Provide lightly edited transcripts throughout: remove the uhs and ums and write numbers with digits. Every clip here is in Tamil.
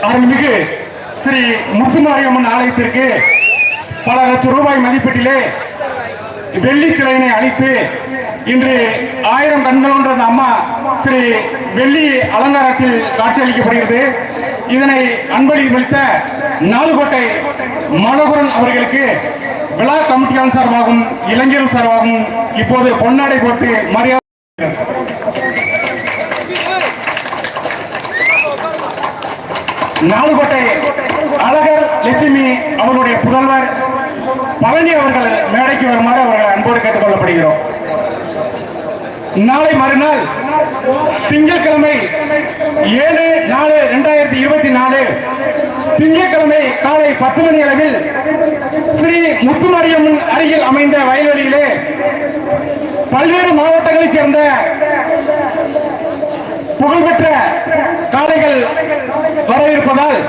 அருள்மிகு ஸ்ரீ முத்துமாரியம்மன் ஆலயத்திற்கு பல லட்சம் ரூபாய் மதிப்பீட்டிலே வெள்ளி சிலையினை அளித்து இன்று 1000 கண்களோன்ற அம்மா ஸ்ரீ வெள்ளி அலங்காரத்தில் காட்சியளிக்கப்படுகிறது. இதனை அன்பளித்த நாலுகோட்டை மனோகரன் அவர்களுக்கு விழா கமிட்டியாளர் சார்பாகவும் இளைஞர்கள் சார்பாகவும் இப்போது பொன்னாடை போட்டு மரியாதை. நாலுகோட்டை அழகர் லட்சுமி அவர்களுடைய புதல்வர் பழனி அவர்கள் மேடைக்கு வருமாறு அவர்கள் அன்போடு கேட்டுக் கொள்ளப்படுகிறோம். நாளை மறுநாள் திங்கட்கிழமை 7/4/2024 திங்கட்கிழமை காலை 10 மணி அளவில் ஸ்ரீ முத்துமாரியம்மன் அருகில் அமைந்த வயல்வெளியிலே பல்வேறு மாவட்டங்களைச் சேர்ந்த புகழ்பெற்ற காளைகள் வர இருப்பதால்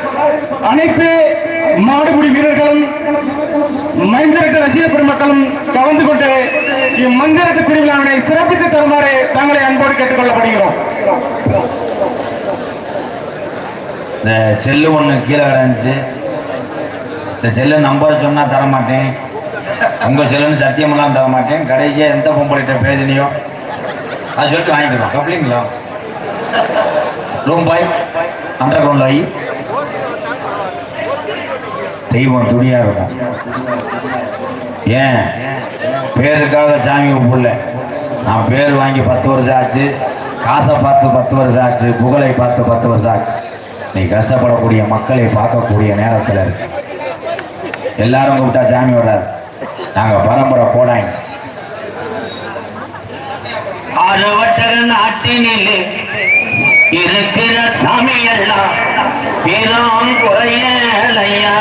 அனைத்து மாடுபிடி வீரர்களும் மஞ்சரட்டு ரசிக பெருமக்களும் கலந்து கொண்டு இம்மஞ்சரட்டு திருவிழாவினை சிறப்பித்து தருமாறு தங்களை அன்போடு கேட்டுக் கொள்ளப்படுகிறோம். இந்த செல்லு ஒன்று கீழே கிடந்துச்சு. இந்த செல்லு நம்பர் சொன்னால் தரமாட்டேன், உங்கள் செல்லுன்னு சத்தியமெல்லாம் தரமாட்டேன். கடைசியாக எந்த பொம்பளைகிட்ட பேசினியோ அது சொல்லிட்டு வாங்கிக்கிறோம். கப்ளிங்களா ரூம் பாய் அண்டர் கிரவுண்ட் ஆகி தெய்வம் துணியாக இருக்கும். ஏன் பேருக்காக சாமி கும்பிடல, நான் பேர் வாங்கி 10 வருஷம் ஆச்சு, காசை பார்த்து 10 வருஷம் ஆச்சு, புகழை பார்த்து 10 வருஷம் ஆச்சு. நீ கஷ்டப்படக்கூடிய மக்களை பார்க்கக்கூடிய நேரத்தில் இருக்கு. எல்லாரும் கூப்பிட்டா சாமி வராது. நாங்கள் பரம்பரை போடாங்க. அறுவட்டர் நாட்டினிலே இருக்கிற சாமியெல்லாம் வீரம் குறையலையா.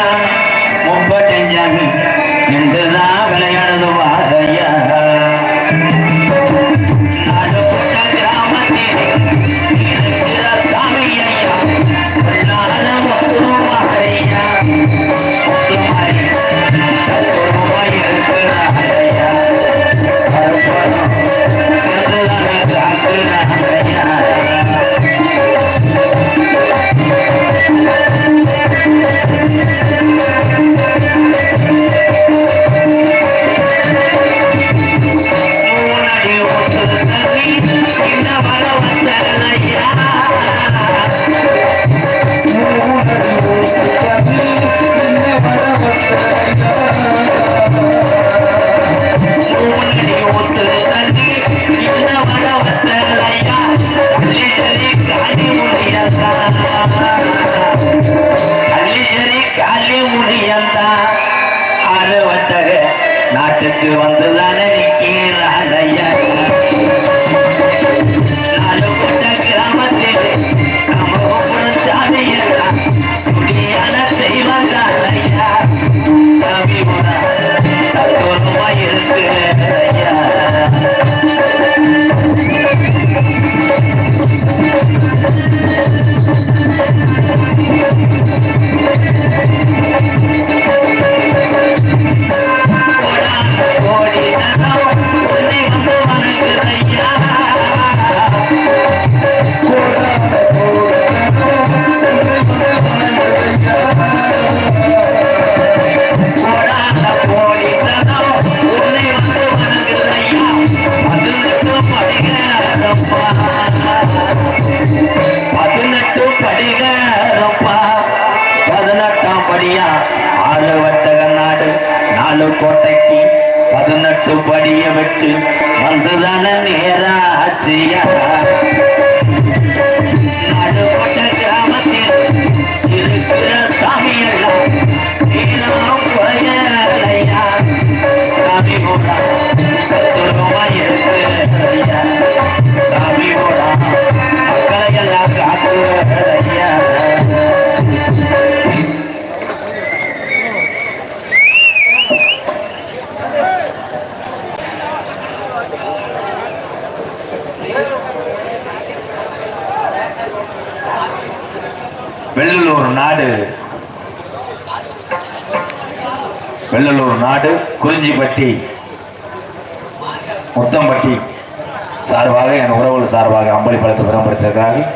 35 நின்றுதான் விளையாடுது வாரையா. நாட்டுக்கு வந்துதானே நிற்கிறானையா. நாலுகோட்ட கிராமத்தில் நம்ம ஒவ்வொரு சாதியெல்லாம் முடியான தெய்வம் தானையா. சாமி முனா தத்துவமா இருக்கிறையா. கோட்டைக்கு 18 படிய விட்டு வந்துதான நேராச்சியா. நாடுகோட்டை கிராமத்தில் இருக்கிற சாமியெல்லாம் நீளம் குறையலையா. சாமி கூட இருக்கிறையா. சாமி கூட மக்களை எல்லாம் காக்குறையா. வெள்ளலூர் நாடு குறிஞ்சிப்பட்டி முத்தம்பட்டி சார்பாக என் உறவுகள் சார்பாக அம்பலி படத்தை பெறப்படுத்தியிருக்கிறார்கள்.